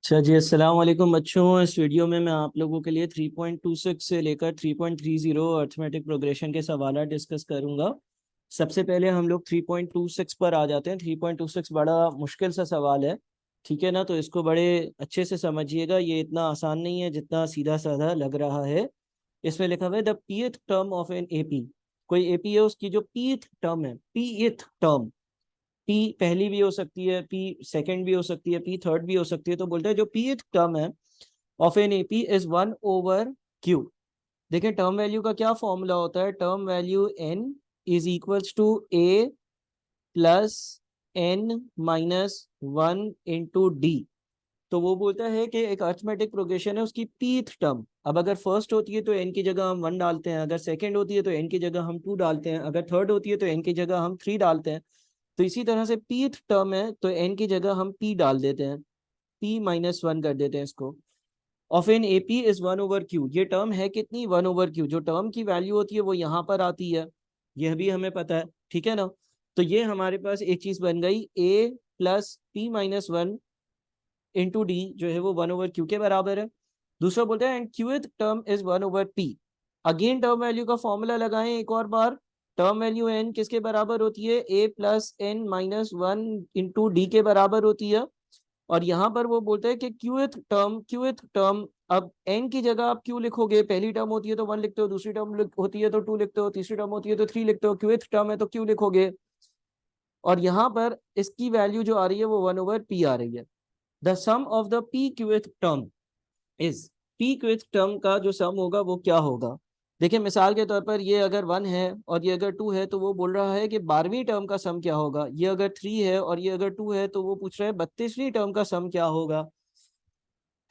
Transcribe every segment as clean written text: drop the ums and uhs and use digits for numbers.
अच्छा जी, अस्सलाम वालेकुम बच्चों। इस वीडियो में मैं आप लोगों के लिए 3.26 से लेकर 3.30 अर्थमेटिक प्रोग्रेशन के सवाल डिस्कस करूंगा। सबसे पहले हम लोग 3.26 पर आ जाते हैं। 3.26 बड़ा मुश्किल सा सवाल है, ठीक है ना। तो इसको बड़े अच्छे से समझिएगा, ये इतना आसान नहीं है जितना सीधा साधा लग रहा है। इसमें लिखा हुआ है the pith term of an AP. कोई एपी है, उसकी जो पीथ टर्म है, पीथ टर्म, पी पहली भी हो सकती है, पी सेकंड भी हो सकती है, पी थर्ड भी हो सकती है। तो बोलते हैं जो पी टर्म है ऑफ एन एपी इज 1/क्यू। देखिए टर्म वैल्यू का क्या फॉर्मूला होता है। Term value n is equals to a plus n minus one into d. तो वो बोलता है कि एक अर्थमेटिक प्रोग्रेशन है, उसकी पीथ टर्म, अब अगर फर्स्ट होती है तो एन की जगह हम वन डालते हैं, अगर सेकंड होती है तो एन की जगह हम टू डालते हैं, अगर थर्ड होती है तो एन की जगह हम थ्री डालते हैं। तो इसी तरह से पीथ टर्म है तो एन की जगह हम पी डाल देते हैं, पी माइनस वन कर देते हैं इसको। ऑफ एन एपी इज 1/क्यू। ये टर्म है कितनी, 1/क्यू। जो टर्म की वैल्यू होती है वो यहाँ पर आती है, यह भी हमें पता है, ठीक है ना। तो ये हमारे पास एक चीज बन गई, a plus p minus one into d जो है वो 1/क्यू के बराबर है। दूसरा बोलते हैं एंड क्यूथ टर्म इज 1/पी। अगेन टर्म वैल्यू का फॉर्मूला लगाएं एक और बार। टर्म वैल्यू एन किसके बराबर होती है, a plus n minus one into d के बराबर होती है। और यहाँ पर वो बोलते हैं कि क्यूथ टर्म, अब एन की जगह आप क्यू लिखोगे, पहली टर्म होती है तो वन लिखते हो, दूसरी टर्म होती है तो टू लिखते हो, तीसरी टर्म होती है तो थ्री लिखते हो, क्यूथ टर्म है तो क्यू लिखोगे। और यहाँ पर इसकी वैल्यू जो आ रही है वो 1/पी आ रही है। The sum of the p qth term is, p qth term का जो सम होगा वो क्या होगा। देखिए मिसाल के तौर पर ये अगर वन है और ये अगर टू है तो वो बोल रहा है कि 12वीं टर्म का सम क्या होगा। ये अगर थ्री है और ये अगर टू है तो वो पूछ रहा है 32वीं टर्म का सम क्या होगा।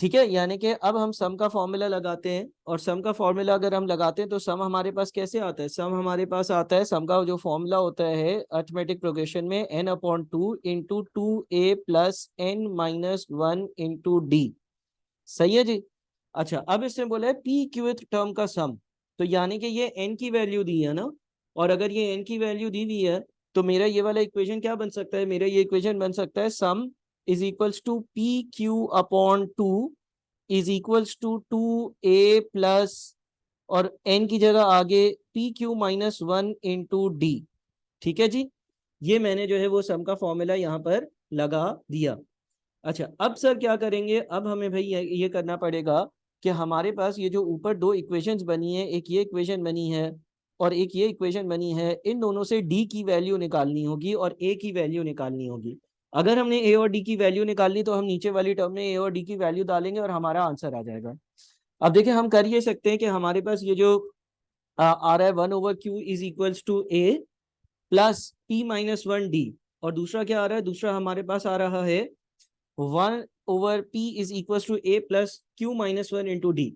ठीक है, यानी कि अब हम सम का फॉर्मूला लगाते हैं, और सम का फॉर्मूला अगर हम लगाते हैं तो सम हमारे पास कैसे आता है। सम हमारे पास आता है, सम का जो फॉर्मूला होता है अर्थमेटिक प्रोग्रेशन में, n upon two into two a plus n minus one into d. सही है जी। अच्छा, अब इसने बोला है पी क्यूथ टर्म का सम। तो यानी कि ये एन की वैल्यू दी है ना, और अगर ये एन की वैल्यू दी हुई है तो मेरा ये वाला इक्वेशन क्या बन सकता है, मेरा ये इक्वेशन बन सकता है sum is equals to p q upon two is equals to two a plus, और एन की जगह आगे p q minus one into d. ठीक है जी, ये मैंने जो है वो सम का फॉर्मूला यहाँ पर लगा दिया। अच्छा, अब सर क्या करेंगे, अब हमें भाई ये करना पड़ेगा कि हमारे पास ये जो ऊपर दो इक्वेशंस बनी है, एक ये इक्वेशन बनी है और एक ये इक्वेशन बनी है, इन दोनों से डी की वैल्यू निकालनी होगी और ए की वैल्यू निकालनी होगी। अगर हमने ए और डी की वैल्यू निकालनी तो हम नीचे वाली टर्म में ए और डी की वैल्यू डालेंगे और हमारा आंसर आ जाएगा। अब देखिए हम कर ये सकते हैं कि हमारे पास ये जो आ रहा है 1/क्यू is equals to a plus p minus one d, और दूसरा क्या आ रहा है, दूसरा हमारे पास आ रहा है 1/पी is equal to a plus q minus one into d.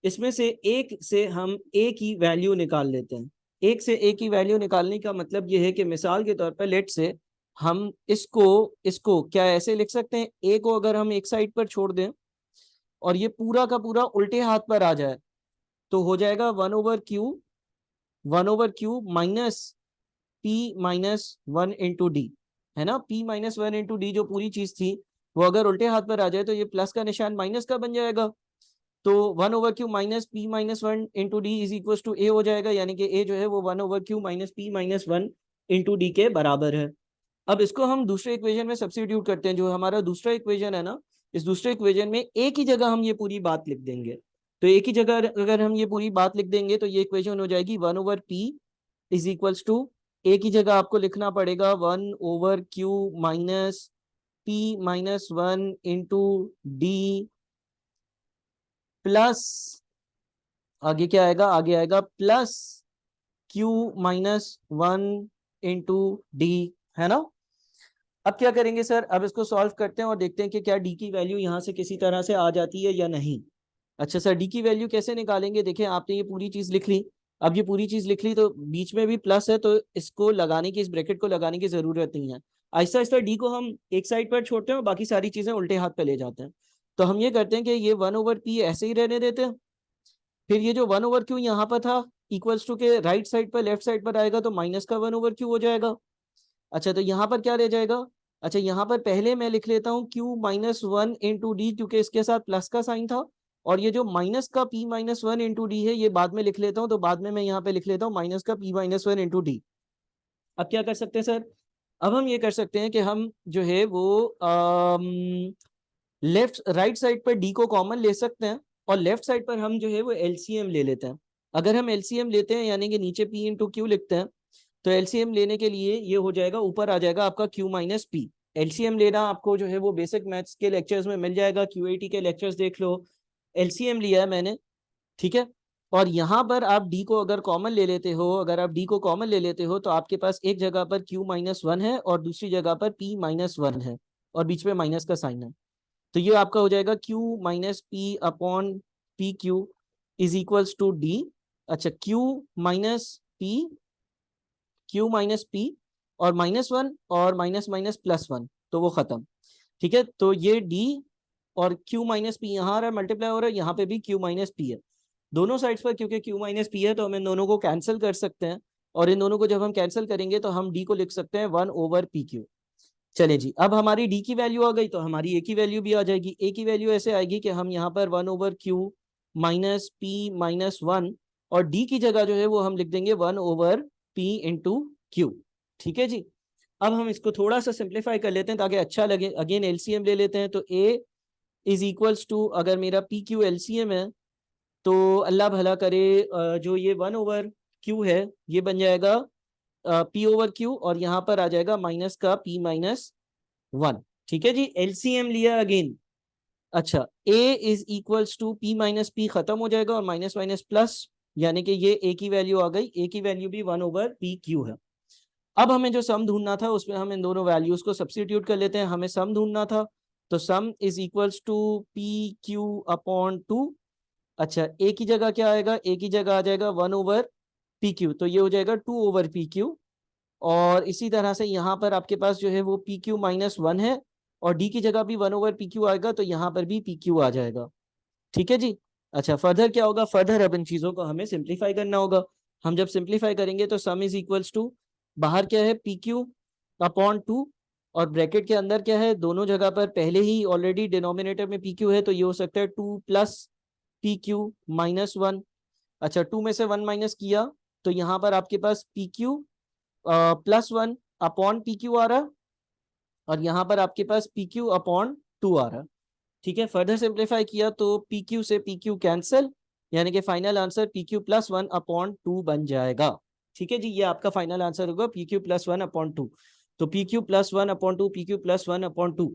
इसमें से एक से हम ए की वैल्यू निकाल लेते हैं। एक से ए की वैल्यू निकालने का मतलब यह है कि मिसाल के तौर पर लेट से हम इसको इसको क्या ऐसे लिख सकते हैं, ए को अगर हम एक साइड पर छोड़ दें और ये पूरा का पूरा उल्टे हाथ पर आ जाए तो हो जाएगा 1/क्यू minus p minus one into d, है ना। P minus one into d जो पूरी चीज थी वो अगर उल्टे हाथ पर आ जाए तो ये प्लस का निशान माइनस का बन जाएगा। तो 1/क्यू minus p minus one into d is equal to a हो जाएगा, यानी कि ए जो है वो 1/क्यू minus p minus one into d के बराबर है। अब इसको हम दूसरे इक्वेशन में सब्स्टिट्यूट करते हैं, जो हमारा दूसरा इक्वेशन है ना, इस दूसरे इक्वेशन में ए की जगह हम ये पूरी बात लिख देंगे। तो ए की जगह अगर हम ये पूरी बात लिख देंगे तो ये इक्वेशन हो जाएगी 1/पी इज इक्वल्स टू, ए की जगह आपको लिखना पड़ेगा 1/क्यू minus p minus one into d plus, आगे क्या आएगा, आगे आएगा plus q minus one into d, है ना। अब क्या करेंगे सर, अब इसको सॉल्व करते हैं और देखते हैं कि क्या डी की वैल्यू यहाँ से किसी तरह से आ जाती है या नहीं। अच्छा सर, डी की वैल्यू कैसे निकालेंगे, देखिए आपने ये पूरी चीज लिख ली। अब ये पूरी चीज लिख ली तो बीच में भी प्लस है तो इसको लगाने की, इस ब्रैकेट को लगाने की जरूरत नहीं है। आहिस्ता आहिस्ता डी को हम एक साइड पर छोड़ते हैं और बाकी सारी चीजें उल्टे हाथ पे ले जाते हैं। तो हम ये करते हैं कि ये 1/पी ऐसे ही रहने देते हैं। फिर ये जो 1/क्यू यहाँ पर था इक्वल्स टू के राइट साइड पर लेफ्ट साइड पर आएगा तो माइनस का 1/क्यू हो जाएगा। अच्छा, तो यहाँ पर क्या रह जाएगा, अच्छा, यहाँ पर पहले मैं लिख लेता हूँ Q minus one into D, क्योंकि इसके साथ प्लस का साइन था, और ये जो माइनस का P minus one into d है ये बाद में लिख लेता हूँ, तो बाद में मैं यहाँ पे लिख लेता हूँ माइनस का P minus one into D. अब क्या कर सकते हैं सर, अब हम ये कर सकते हैं कि हम जो है वो लेफ्ट राइट साइड पर डी को कॉमन ले सकते हैं, और लेफ्ट साइड पर हम जो है वो एलसीएम ले लेते हैं। अगर हम एलसीएम लेते हैं यानी कि नीचे P इंटू क्यू लिखते हैं, तो एलसीएम लेने के लिए ये हो जाएगा, ऊपर आ जाएगा आपका Q माइनस पी। एलसीएम लेना आपको जो है वो बेसिक मैथ्स के लेक्चर्स में मिल जाएगा, QAT के लेक्चर्स देख लो, एलसीएम लिया है मैंने, ठीक है। और यहाँ पर आप डी को अगर कॉमन ले लेते हो, अगर आप डी को कॉमन ले लेते हो तो आपके पास एक जगह पर Q माइनस वन है और दूसरी जगह पर P माइनस वन है, और बीच में माइनस का साइन है, तो ये आपका हो जाएगा Q minus p upon p q is equals to d. अच्छा, Q माइनस पी और माइनस वन और माइनस माइनस प्लस वन, तो वो खत्म, ठीक है। तो ये डी और Q माइनस पी यहाँ आ रहा है, मल्टीप्लाई हो रहा है, यहाँ पे भी Q माइनस पी है दोनों साइड्स पर, क्योंकि Q माइनस पी है तो हम इन दोनों को कैंसिल कर सकते हैं, और इन दोनों को जब हम कैंसिल करेंगे तो हम डी को लिख सकते हैं वन ओवर पी क्यू। चले जी, अब हमारी डी की वैल्यू आ गई तो हमारी ए की वैल्यू भी आ जाएगी। ए की वैल्यू ऐसे आएगी कि हम यहाँ पर one over Q minus p minus one, और डी की जगह जो है वो हम लिख देंगे one over P into Q, ठीक है जी। अब हम इसको थोड़ा सा सिंप्लीफाई कर लेते हैं ताकि अच्छा लगे, अगेन एलसीएम ले लेते हैं, तो ए इज इक्वल्स टू, अगर मेरा पी क्यू एलसीएम है तो अल्लाह भला करे जो ये वन ओवर क्यू है ये बन जाएगा पी ओवर क्यू, और यहाँ पर आ जाएगा माइनस का पी माइनस वन, ठीक है जी। एलसीएम लिया अगेन। अच्छा, a is equals to p minus p खत्म हो जाएगा और माइनस माइनस प्लस, यानी कि ये ए की वैल्यू आ गई, ए की वैल्यू भी वन ओवर पी क्यू है। अब हमें जो सम ढूंढना था उसमें हम इन दोनों वैल्यूज को सब्स्टिट्यूट कर लेते हैं, हमें सम ढूंढना था, तो sum is equals to p q upon two. अच्छा, ए की जगह क्या आएगा, ए की जगह आ जाएगा वन ओवर पी क्यू, तो ये हो जाएगा टू ओवर पी क्यू, और इसी तरह से यहाँ पर आपके पास जो है वो पी क्यू माइनस वन है, और डी की जगह भी वन ओवर पी क्यू आएगा, तो यहाँ पर भी पी क्यू आ जाएगा, ठीक है जी। अच्छा, फर्दर क्या होगा, फर्दर अब इन चीज़ों को हमें सिंप्लीफाई करना होगा। हम जब सिंप्लीफाई करेंगे तो सम इज इक्वल्स टू, बाहर क्या है पी क्यू अपॉन टू, और ब्रैकेट के अंदर क्या है, दोनों जगह पर पहले ही ऑलरेडी डिनोमिनेटर में पी क्यू है, तो ये हो सकता है two plus p q minus one. अच्छा, टू में से वन माइनस किया तो यहाँ पर आपके पास p q plus one upon p q आ रहा, और यहाँ पर आपके पास पी क्यू अपॉन टू आ रहा, ठीक है। फर्दर सिंप्लीफाई किया तो पी क्यू से पी क्यू कैंसिल, यानी कि final answer p q plus one upon two बन जाएगा, ठीक है जी। ये आपका फाइनल आंसर होगा p q plus one upon two. तो p q plus one upon two, p q plus one upon two,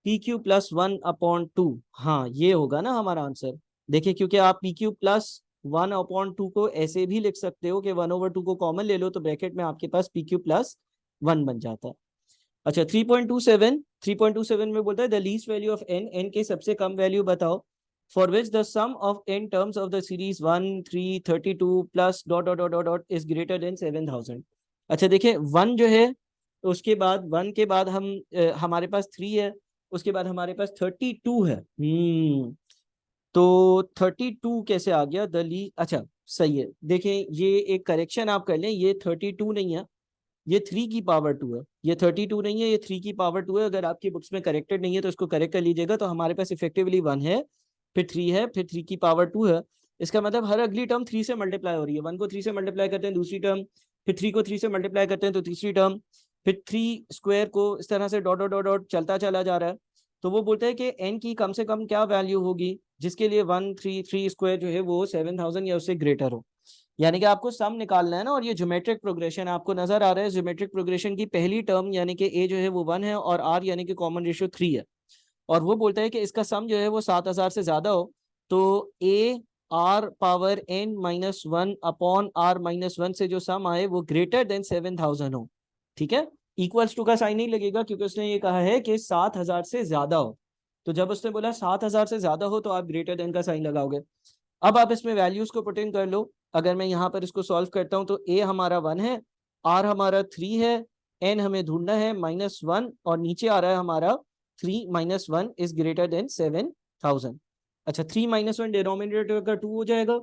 p q plus one upon two, हाँ ये होगा ना हमारा आंसर। देखिए, क्योंकि आप p q plus one upon to को ऐसे भी लिख सकते हो कि वन ओवर टू को कॉमन ले लो, तो ब्रैकेट में आपके पास पी क्यू प्लस वन बन जाता है। अच्छा, 3.27 में बोलता है the least value of n, n के सबसे कम वैल्यू बताओ, for which the sum of n terms of the series 1 3 32 plus dot dot dot dot is greater than 7000। अच्छा देखिए, वन जो है उसके बाद, वन के बाद हम हमारे पास थ्री है, उसके बाद हमारे पास 32 है। तो 32 कैसे आ गया द ली, अच्छा सही है। देखिए, ये एक करेक्शन आप कर लें, ये 32 नहीं है, ये 3 की पावर 2 है, ये 32 नहीं है, ये 3 की पावर 2 है। अगर आपकी बुक्स में करेक्टेड नहीं है तो इसको करेक्ट कर लीजिएगा। तो हमारे पास इफेक्टिवली 1 है, फिर 3 है, फिर 3 की पावर 2 है। इसका मतलब हर अगली टर्म 3 से मल्टीप्लाई हो रही है। 1 को 3 से मल्टीप्लाई करते हैं दूसरी टर्म, फिर 3 को 3 से मल्टीप्लाई करते हैं तो तीसरी टर्म, फिर 3 स्क्वायर को इस तरह से डॉट डॉट डॉट डॉट चलता चला जा रहा है। तो वो बोलते हैं कि एन की कम से कम क्या वैल्यू होगी जिसके लिए 133 स्क्वायर जो है वो 7000 या उससे ग्रेटर हो, यानी कि आपको सम निकालना है ना। और ये ज्योमेट्रिक प्रोग्रेशन आपको नजर आ रहा है, ज्योमेट्रिक प्रोग्रेशन की पहली टर्म यानी कि ए जो है वो 1 है और आर यानी कि कॉमन रेशियो 3 है, और वो बोलता है कि इसका सम जो है वो 7000 से ज्यादा हो, तो a r power n minus one upon r minus one से जो सम आए वो ग्रेटर देन 7000 हो, ठीक है। इक्वल्स टू का साइन नहीं लगेगा क्योंकि उसने ये कहा है कि 7000 से ज्यादा हो, तो जब उसने बोला 7000 से ज्यादा हो तो आप ग्रेटर देन का साइन लगाओगे। अब आप इसमें वैल्यूज को पुट इन कर लो। अगर मैं यहाँ पर इसको सॉल्व करता हूँ तो ए हमारा 1 है, आर हमारा 3 है, एन हमें ढूंढना है -1, और नीचे आ रहा है हमारा 3 minus one is greater than 7000। अच्छा, 3 माइनस वन डिनोमिनेटर का 2 हो जाएगा,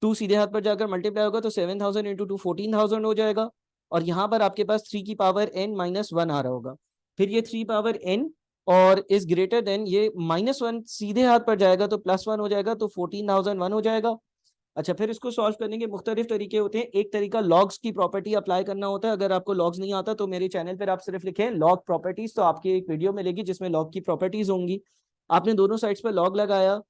2 सीधे हाथ पर जाकर मल्टीप्लाई होगा तो 7000 इंटू 2 14,000 हो जाएगा, और यहाँ पर आपके पास 3 की पावर n माइनस वन आ रहा होगा। फिर ये 3 पावर n और इज ग्रेटर देन, ये -1 सीधे हाथ पर जाएगा तो +1 हो जाएगा, तो 14,001 हो जाएगा। अच्छा, फिर इसको सॉल्व करने के मुख्तलिफ तरीके होते हैं। एक तरीका लॉग्स की प्रॉपर्टी अप्लाई करना होता है। अगर आपको लॉग्स नहीं आता तो मेरे चैनल पर आप सिर्फ लिखें लॉग प्रॉपर्टीज, तो आपकी एक वीडियो मिलेगी जिसमें लॉग की प्रॉपर्टीज होंगी। आपने दोनों साइड्स पर लॉग लगाया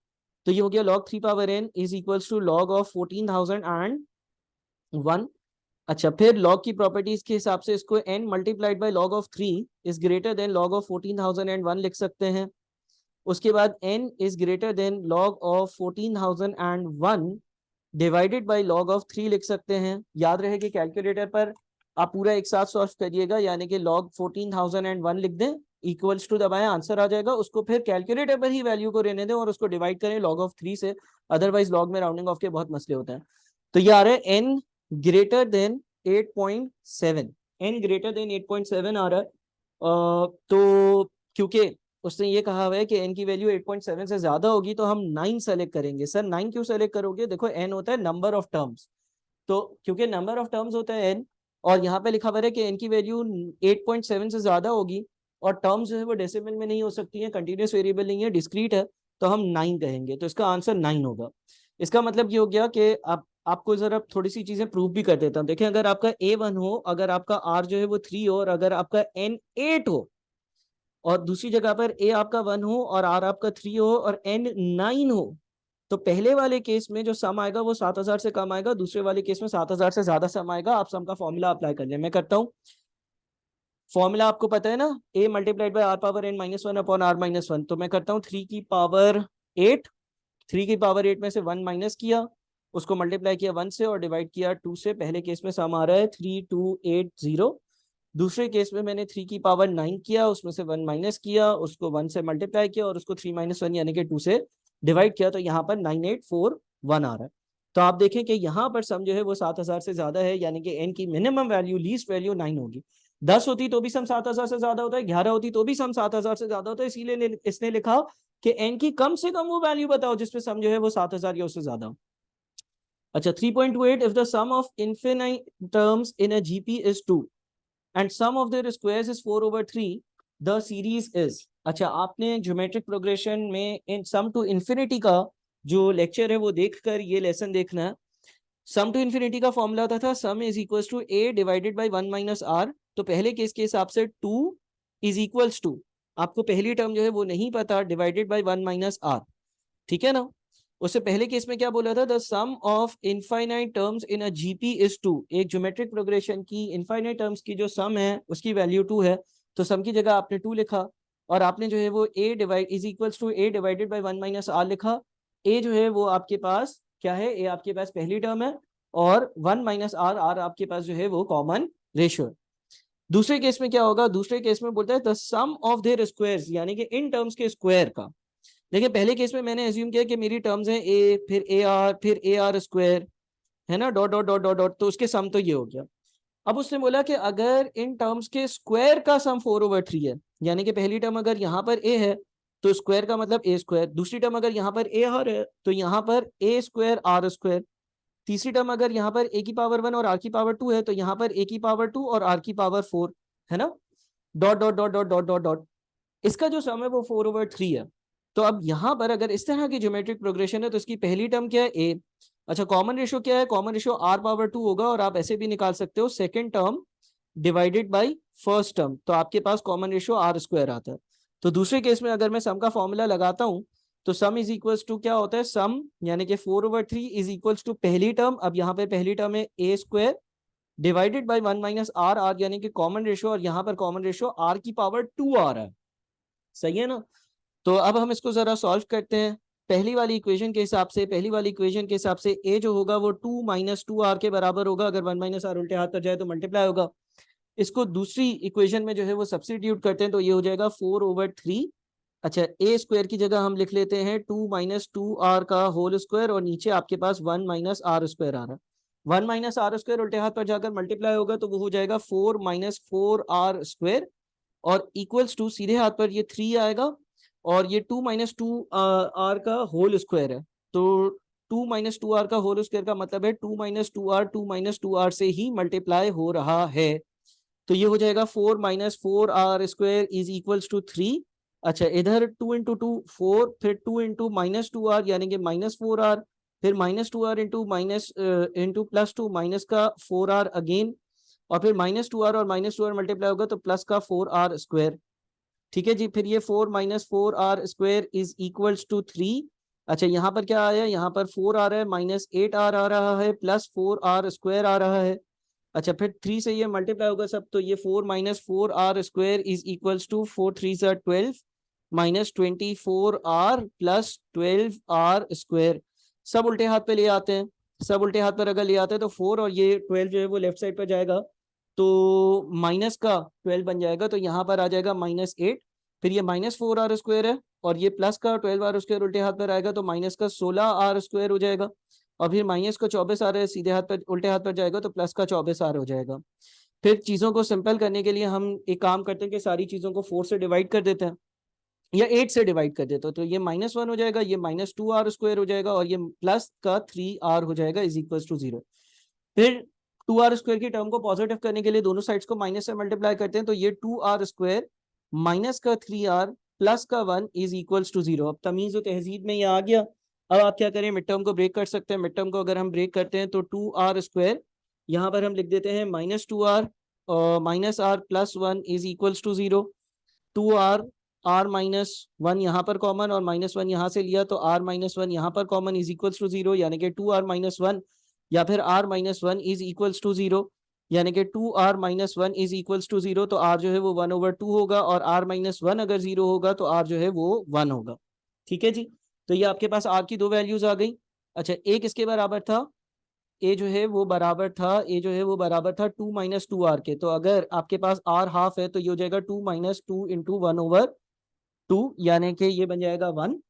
तो ये हो गया log 3 power n is equals to log of 14,001। अच्छा, फिर log की प्रॉपर्टीज के हिसाब से इसको n multiplied by log of 3 is greater then log of 14,001 लिख सकते हैं। उसके बाद n is greater then log of 14,001 divided by log of 3 लिख सकते हैं। याद रहे कि कैलकुलेटर पर आप पूरा एक साथ सॉल्व करिएगा, यानी कि log 14,001 लिख दें, इक्वल्स टू दबाएं, आंसर आ जाएगा। उसको फिर कैलकुलेटर पर ही वैल्यू को रहने दें और उसको डिवाइड करें log ऑफ 3 से, अदरवाइज log में राउंडिंग ऑफ के बहुत मसले होते हैं। तो ये आ रहा है n greater than 8.7, n greater than 8.7 आ रहा है। तो क्योंकि उसने ये कहा हुआ है कि n की वैल्यू 8.7 से ज्यादा होगी तो हम 9 सेलेक्ट करेंगे। सर 9 क्यों सेलेक्ट करोगे? देखो n होता है नंबर ऑफ टर्म्स, तो क्योंकि नंबर ऑफ टर्म्स होता है n, और यहाँ पे लिखा हुआ है कि n की वैल्यू 8.7 से ज्यादा होगी, और टर्म्स जो है वो डेसिमल में नहीं हो सकती है, कंटिन्यूस वेरिएबल नहीं है, डिस्क्रीट है, तो हम 9 कहेंगे। तो इसका आंसर 9 होगा। इसका मतलब ये हो गया कि आपको जरा थोड़ी सी चीजें प्रूव भी कर देता हूँ। देखें, अगर आपका a1 हो, अगर आपका r जो है वो 3 हो, और अगर आपका n 8 हो, और दूसरी जगह पर a आपका 1 हो और r आपका 3 हो और n 9 हो, तो पहले वाले केस में जो सम आएगा वो 7,000 से कम आएगा, दूसरे वाले केस में 7,000 से ज्यादा सम आएगा। आप सम का फॉर्मूला अप्लाई कर लें। मैं करता हूँ। फॉर्मूला आपको पता है ना, a multiplied by r power n -1 upon r -1। तो मैं करता हूँ 3 की पावर 8, 3 की पावर 8 में से 1 माइनस किया, उसको मल्टीप्लाई किया 1 से और डिवाइड किया 2 से। पहले केस में सम आ रहा है 3280। दूसरे केस में मैंने 3 की पावर 9 किया, उसमें से 1 माइनस किया, उसको 1 से मल्टीप्लाई किया और उसको 3 - 1 यानी कि 2 से डिवाइड किया, तो यहाँ पर 9841 आ रहा है। तो आप देखें कि यहाँ पर सम जो है वो 7,000 से ज्यादा है, यानी कि n की मिनिमम वैल्यू, लीस्ट वैल्यू 9 होगी। 10 होती तो भी सम 7,000 से ज्यादा होता है, 11 होती तो भी सम 7,000 से ज्यादा होता है। इसीलिए इसने लिखा कि n की कम से कम वो वैल्यू बताओ जिसमें सम जो है वो 7,000 या उससे ज्यादा हो। अच्छा, 3.28, if the sum of infinite terms in a GP is 2 and sum of their squares is 4/3, the series is। अच्छा, आपने ज्योमेट्रिक प्रोग्रेशन में इन सम टू इंफिनिटी का जो लेक्चर है वो देखकर ये लेसन देखना है। सम टू इंफिनिटी का फॉर्मूला होता था sum is equals to a divided by 1 minus r। तो पहले केस के हिसाब से 2 इज इक्वल्स टू, आपको पहली टर्म जो है वो नहीं पता, डिवाइडेड बाय 1 माइनस r, ठीक है ना। उससे पहले केस में क्या बोला था? The sum of infinite terms in a GP is 2। एक ज्योमेट्रिक प्रोग्रेशन की इनफाइनाइट टर्म्स की जो सम है उसकी वैल्यू 2 है, तो सम की जगह आपने 2 लिखा, और आपने जो है वो a divide is equals to a divided by 1 minus r लिखा। a जो है वो आपके पास क्या है? a आपके पास पहली टर्म है, और 1 माइनस r, r आपके पास जो है वो कॉमन रेशियो है। दूसरे केस में क्या होगा? दूसरे केस में बोलता है the sum of their squares, यानी कि इन टर्म्स के स्क्वायर का। देखिए, पहले केस में मैंने एज्यूम किया कि मेरी टर्म्स हैं a, फिर ए आर, फिर ए आर स्क्वायर, है ना, dot dot dot dot dot, तो उसके सम तो ये हो गया। अब उसने बोला कि अगर इन टर्म्स के स्क्वायर का सम 4/3 है, यानी कि पहली टर्म अगर यहाँ पर a है तो स्क्वायर का मतलब a स्क्वायर, दूसरी टर्म अगर यहाँ पर a आर है तो यहाँ पर a स्क्वायर r स्क्वायर, तीसरी टर्म अगर यहाँ पर a की पावर 1 और r की पावर 2 है तो यहाँ पर a की पावर 2 और r की पावर 4, है ना, dot dot dot dot dot dot dot. इसका जो सम है वो 4/3 है। तो अब यहाँ पर अगर इस तरह की ज्योमेट्रिक प्रोग्रेशन है तो इसकी पहली टर्म क्या है? a। अच्छा, कॉमन रेशियो क्या है? कॉमन रेशियो r पावर 2 होगा, और आप ऐसे भी निकाल सकते हो second term divided by first term, तो आपके पास कॉमन रेशियो r स्क्वायर आता है। तो दूसरे केस में अगर मैं सम का फॉर्मूला लगाता हूं तो सम इज इक्वल्स टू क्या होता है? सम यानी कि 4/3 इज इक्वल्स टू पहली टर्म, अब यहाँ पे पहली टर्म है a square divided by 1 minus r, r यानी कि कॉमन रेशियो, और यहाँ पर कॉमन रेशियो r की पावर 2 आ रहा है। सही है ना। तो अब हम इसको जरा सॉल्व करते हैं। पहली वाली इक्वेशन के हिसाब से, a जो होगा वो 2 - 2r के बराबर होगा। अगर 1 - r उल्टे हाथ पर जाए तो मल्टीप्लाई होगा। इसको दूसरी इक्वेशन में जो है वो सब्स्टिट्यूट करते हैं तो ये हो जाएगा 4/3। अच्छा, a स्क्वायर की जगह हम लिख लेते हैं 2 - 2r का होल स्क्वायर, और नीचे आपके पास 1 - r स्क्वायर आ रहा है। 1 - r स्क्वायर उल्टे हाथ पर जाकर मल्टीप्लाई होगा तो वो हो जाएगा 4 - 4r स्क्वायर, और इक्वल्स टू सीधे हाथ पर ये 3 आएगा, और ये 2 - 2r का होल स्क्वायर है। तो 2 - 2r का होल स्क्वायर का मतलब है 2 - 2r 2 - 2r से ही मल्टीप्लाई हो रहा है। तो ये हो जाएगा 4 minus 4r² is equals to 3। अच्छा, इधर 2 इंटू 2 4, फिर 2 इंटू माइनस 2r यानी कि -4r, फिर -2r into minus into +2 minus का 4r अगेन, और फिर -2r और -2r मल्टीप्लाई होगा तो प्लस का 4r²। ठीक है जी, फिर ये 4 minus 4r² is equals to 3। अच्छा, यहाँ पर क्या आया, यहाँ पर 4 आ रहा है, -8r आ रहा है, प्लस 4r² आ रहा है। अच्छा, फिर 3 से ये मल्टीप्लाई होगा सब, तो ये 4 minus 4r² is equals to 4 3 12 minus 24r plus 12r²। सब उल्टे हाथ पे ले आते हैं, सब उल्टे हाथ पर अगर ले आते हैं तो 4 और ये 12 जो है वो लेफ्ट साइड पर जाएगा, तो माइनस का 12 बन जाएगा, तो यहाँ पर आ जाएगा -8। फिर ये -4r² है, और ये प्लस का 12r² उल्टे हाथ पर आएगा, तो माइनस का 16r² हो जाएगा, और फिर माइनस का 24 आ रहा है, सीधे हाथ पर उल्टे हाथ पर जाएगा तो प्लस का 24r हो जाएगा। फिर चीज़ों को सिंपल करने के लिए हम एक काम करते हैं कि सारी चीज़ों को 4 से डिवाइड कर देते हैं या 8 से डिवाइड कर देते हो, तो ये -1 हो जाएगा, ये -2r² हो जाएगा, और ये प्लस का 3r हो जाएगा इज इक्वल टू 0। फिर 2r² की टर्म को पॉजिटिव करने के लिए दोनों साइड्स को माइनस से मल्टीप्लाई करते हैं, तो ये 2r² माइनस का 3r प्लस का 1 इज इक्वल्स टू 0। अब तमीज और तहजीब में ये आ गया। अब आप क्या करें, मिड टर्म को ब्रेक कर सकते हैं। मिड टर्म को अगर हम ब्रेक करते हैं तो 2r² यहाँ पर हम लिख देते हैं -2r और -r plus 1 is equals to 0। 2r, r-1 यहाँ पर कॉमन, और -1 यहाँ से लिया तो r-1 यहाँ पर कॉमन इज इक्वल्स टू 0, यानी कि 2r-1 या फिर r-1 इज इक्वल्स टू 0, यानी कि 2r-1 इज इक्वल्स टू 0, तो r जो है वो 1/2 होगा, और r-1 अगर 0 होगा तो r जो है वो 1 होगा। ठीक है जी, तो ये आपके पास r की दो वैल्यूज आ गई। अच्छा, एक इसके बराबर था, ए जो है वो बराबर था, ए जो है वो बराबर था 2 - 2r के, तो अगर आपके पास r हाफ है तो ये हो जाएगा 2 - 2 इंटू 1/2, यानी कि ये बन जाएगा 1।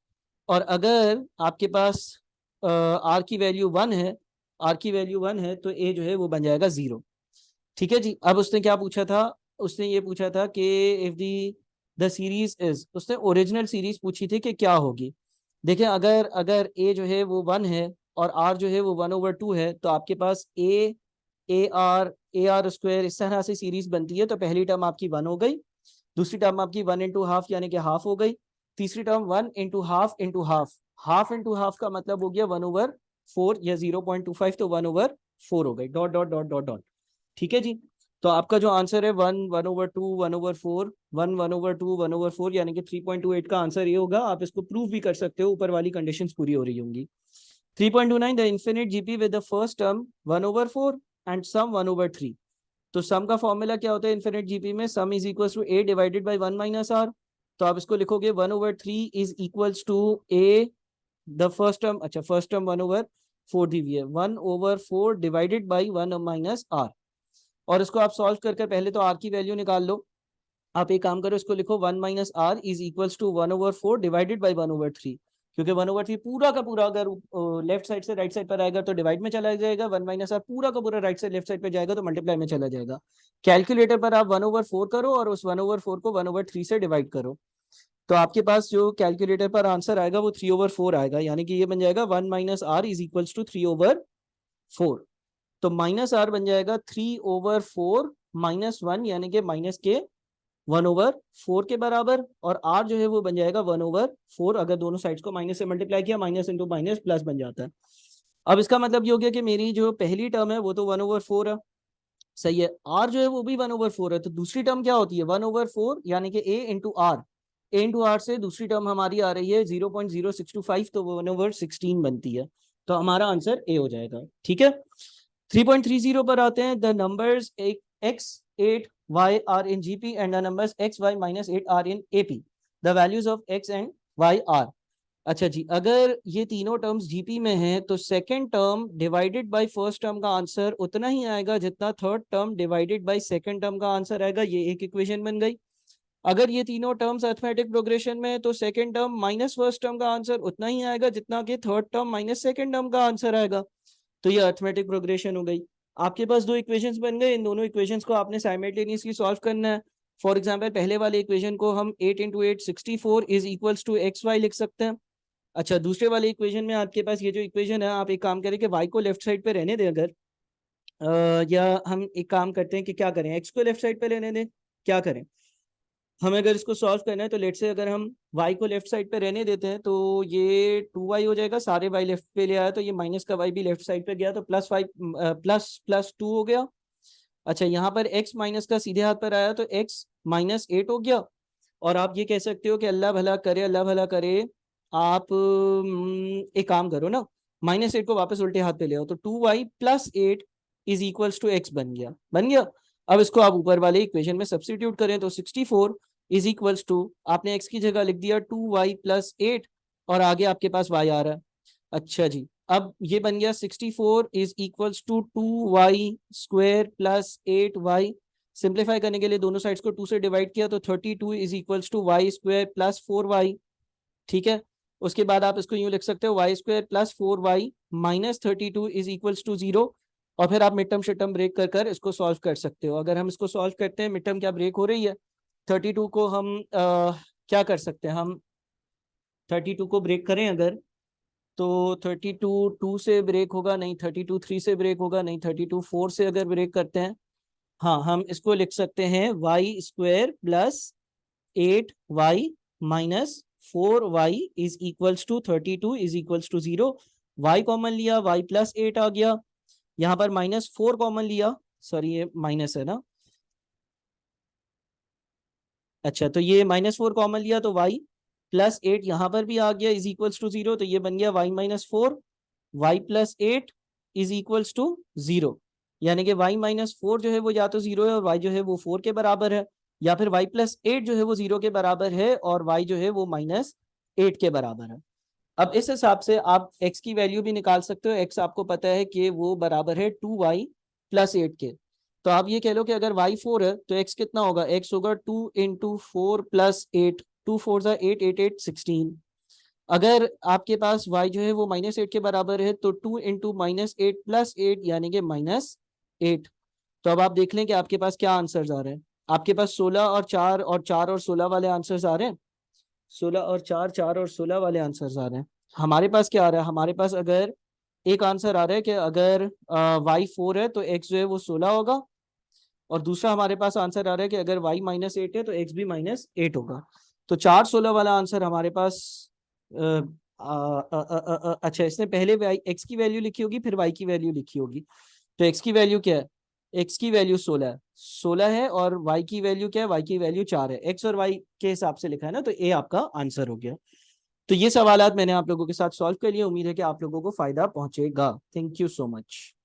और अगर आपके पास r की वैल्यू 1 है, r की वैल्यू 1 है, तो a जो है वो बन जाएगा 0। ठीक है जी, अब उसने क्या पूछा था, उसने ये पूछा था कि इफ द सीरीज इज, उसने ओरिजिनल सीरीज पूछी थी कि क्या होगी। देखिए, अगर अगर a जो है वो 1 है और r जो है वो 1/2 है, तो आपके पास ar² इस तरह से सीरीज बनती है। तो पहली टर्म आपकी 1 हो गई, दूसरी टर्म आपकी 1 इंटू हाफ यानी कि हाफ हो गई, तीसरी term 1 into half into half, half into half का मतलब हो गया 1/4 या 0.25, तो 1/4 हो गई, dot dot dot dot dot. ठीक है जी, तो आपका जो आंसर है 1 1/2 1/4 1 1/2 1/4, यानी कि 3.28 का आंसर ये होगा। आप इसको प्रूव भी कर सकते हो, ऊपर वाली कंडीशंस पूरी हो रही होंगी। 3.29 the infinite GP with the first term 1/4 and sum 1/3। तो सम का फॉर्मूला क्या होता है इन्फिनिट जीपी में, sum is equals to a divided by 1 minus r। तो आप इसको लिखोगे 1/3 is equals to a the first term, अच्छा फर्स्ट टर्म 1/4 दी हुई है, 1/4 डिवाइडेड बाई 1 माइनस r। और इसको आप सॉल्व करके पहले तो r की वैल्यू निकाल लो। आप एक काम करो, इसको लिखो 1 minus r is equals to 1/4 divided by 1/3, क्योंकि 1/3 पूरा का पूरा अगर लेफ्ट साइड से राइट साइड पर आएगा तो डिवाइड में चला जाएगा, 1 माइनस r पूरा का पूरा राइट से लेफ्ट साइड पर जाएगा तो मल्टीप्लाई में चला जाएगा। कैलकुलेटर पर आप 1/4 करो और उस 1/4 को 1/3 से डिवाइड करो, तो आपके पास जो कैलकुलेटर पर आंसर आएगा वो 3/4 आएगा, यानी कि ये बन जाएगा 1 minus r is equals to 3/4। तो माइनस r बन जाएगा 3/4 -1, यानी कि माइनस के 1/4 के बराबर, और r जो है वो बन जाएगा 1/4। अगर दोनों साइड्स को माइनस से मल्टीप्लाई किया, माइनस इंटू माइनस प्लस बन जाता है। अब इसका मतलब ये हो गया कि मेरी जो पहली टर्म है वो तो 1/4 है, सही है, r जो है वो भी 1/4 है, तो दूसरी टर्म क्या होती है 1/4, यानी कि a into r, a into r से दूसरी टर्म हमारी आ रही है 0.0625, तो वो 1/16 बनती है, तो हमारा आंसर a हो जाएगा। ठीक है, 3.30 पर आते हैं। The numbers x 8 y are in GP and the numbers x y minus 8 are in AP. The values of x and y are। अच्छा जी, अगर ये तीनों टर्म्स जीपी में हैं तो second term divided by first term का answer उतना ही आएगा जितना third term divided by second term का आंसर आएगा। ये एक इक्वेशन बन गई। अगर ये तीनों टर्म्स अरिथमेटिक प्रोग्रेशन में है तो second term minus first term का आंसर उतना ही आएगा जितना कि third term minus second term का आंसर आएगा। तो ये अरिथमेटिक प्रोग्रेशन हो गई। आपके पास दो इक्वेशंस बन गए, इन दोनों इक्वेशंस को आपने साइमल्टेनियसली सॉल्व करना है। फॉर एग्जांपल, पहले वाले इक्वेशन को हम 8 into 8 64 is equals to x y लिख सकते हैं। अच्छा, दूसरे वाले इक्वेशन में आपके पास ये जो इक्वेशन है, आप एक काम करें कि y को लेफ्ट साइड पे रहने दें अगर, या हम एक काम करते हैं कि क्या करें, एक्स को लेफ्ट साइड पे लेने दें, क्या करें, हमें अगर इसको सॉल्व करना है तो लेट से अगर हम y को लेफ्ट साइड पे रहने देते हैं तो ये 2y हो जाएगा, सारे y लेफ्ट पे ले आया तो ये माइनस का y भी लेफ्ट साइड पे गया तो प्लस 5 प्लस प्लस 2 हो गया। अच्छा यहाँ पर x माइनस का सीधे हाथ पर आया तो x -8 हो गया। और आप ये कह सकते हो कि अल्लाह भला करे, अल्लाह भला करे, आप एक काम करो ना, -8 को वापस उल्टे हाथ पे ले आओ तो 2y + 8 is equals to x बन गया, बन गया। अब इसको आप ऊपर वाले इक्वेशन में सब्स्टिट्यूट करें तो 64 इज इक्वल्स टू, आपने x की जगह लिख दिया 2y + 8 और आगे आपके पास y आ रहा है। अच्छा जी, अब ये बन गया 64 is equals to 2y² + 8y। Simplify करने के लिए दोनों साइड्स को 2 से डिवाइड किया तो 32 is equals to y² + 4y। ठीक है, उसके बाद आप इसको यूं लिख सकते हो y² + 4y - 32 is equals to 0। और फिर आप मिड टर्म शिट टर्म ब्रेक कर कर इसको सॉल्व कर सकते हो। अगर हम इसको सॉल्व करते हैं, मिड टर्म क्या ब्रेक हो रही है, 32 को हम क्या कर सकते हैं, हम 32 को ब्रेक करें अगर तो 32 2 से ब्रेक होगा नहीं, 32 3 से ब्रेक होगा नहीं, 32 4 से अगर ब्रेक करते हैं, हाँ हम इसको लिख सकते हैं y² + 8y - 4y is equals to 32 is equals to 0। y common लिया, y + 8 आ गया, यहाँ पर -4 कॉमन लिया, सॉरी ये माइनस है ना, अच्छा तो ये -4 कॉमन लिया तो y + 8 यहाँ पर भी आ गया इज इक्वल्स टू 0, तो ये बन गया y - 4 y + 8 is equals to 0। यानी कि y - 4 जो है वो या तो 0 है और y जो है वो 4 के बराबर है, या फिर y + 8 जो है वो 0 के बराबर है और y जो है वो -8 के बराबर है। अब इस हिसाब से आप x की वैल्यू भी निकाल सकते हो, x आपको पता है कि वो बराबर है 2y + 8 के। तो आप ये कह लो कि अगर y 4 है तो x कितना होगा, x होगा 2 × 4 + 8, 2 4 = 8, 8 8 16। अगर आपके पास y जो है वो -8 के बराबर है तो 2 × -8 + 8 यानी कि -8। तो अब आप देख लें कि आपके पास क्या आंसर्स आ रहे हैं, आपके पास 16 और 4 और 4 और 16 वाले आंसर्स आ रहे हैं, 16 और 4, 4 और 16 वाले आंसर्स आ रहे हैं। हमारे पास क्या आ रहा है, हमारे पास अगर एक आंसर आ रहा है कि अगर y 4 है तो x जो है वो 16 होगा, और दूसरा हमारे पास आंसर आ रहा है कि अगर y -8 है तो x भी -8 होगा। तो 4 16 वाला आंसर हमारे पास अच्छा इसने पहले x की वैल्यू लिखी होगी फिर y की वैल्यू लिखी होगी। तो x की वैल्यू क्या है, x की वैल्यू 16 है, 16 है, और y की वैल्यू क्या है, y की वैल्यू 4 है, x और y के हिसाब से लिखा है ना, तो a आपका आंसर हो गया। तो ये सवालात मैंने आप लोगों के साथ सॉल्व कर लिए, उम्मीद है कि आप लोगों को फायदा पहुंचेगा। Thank you so much.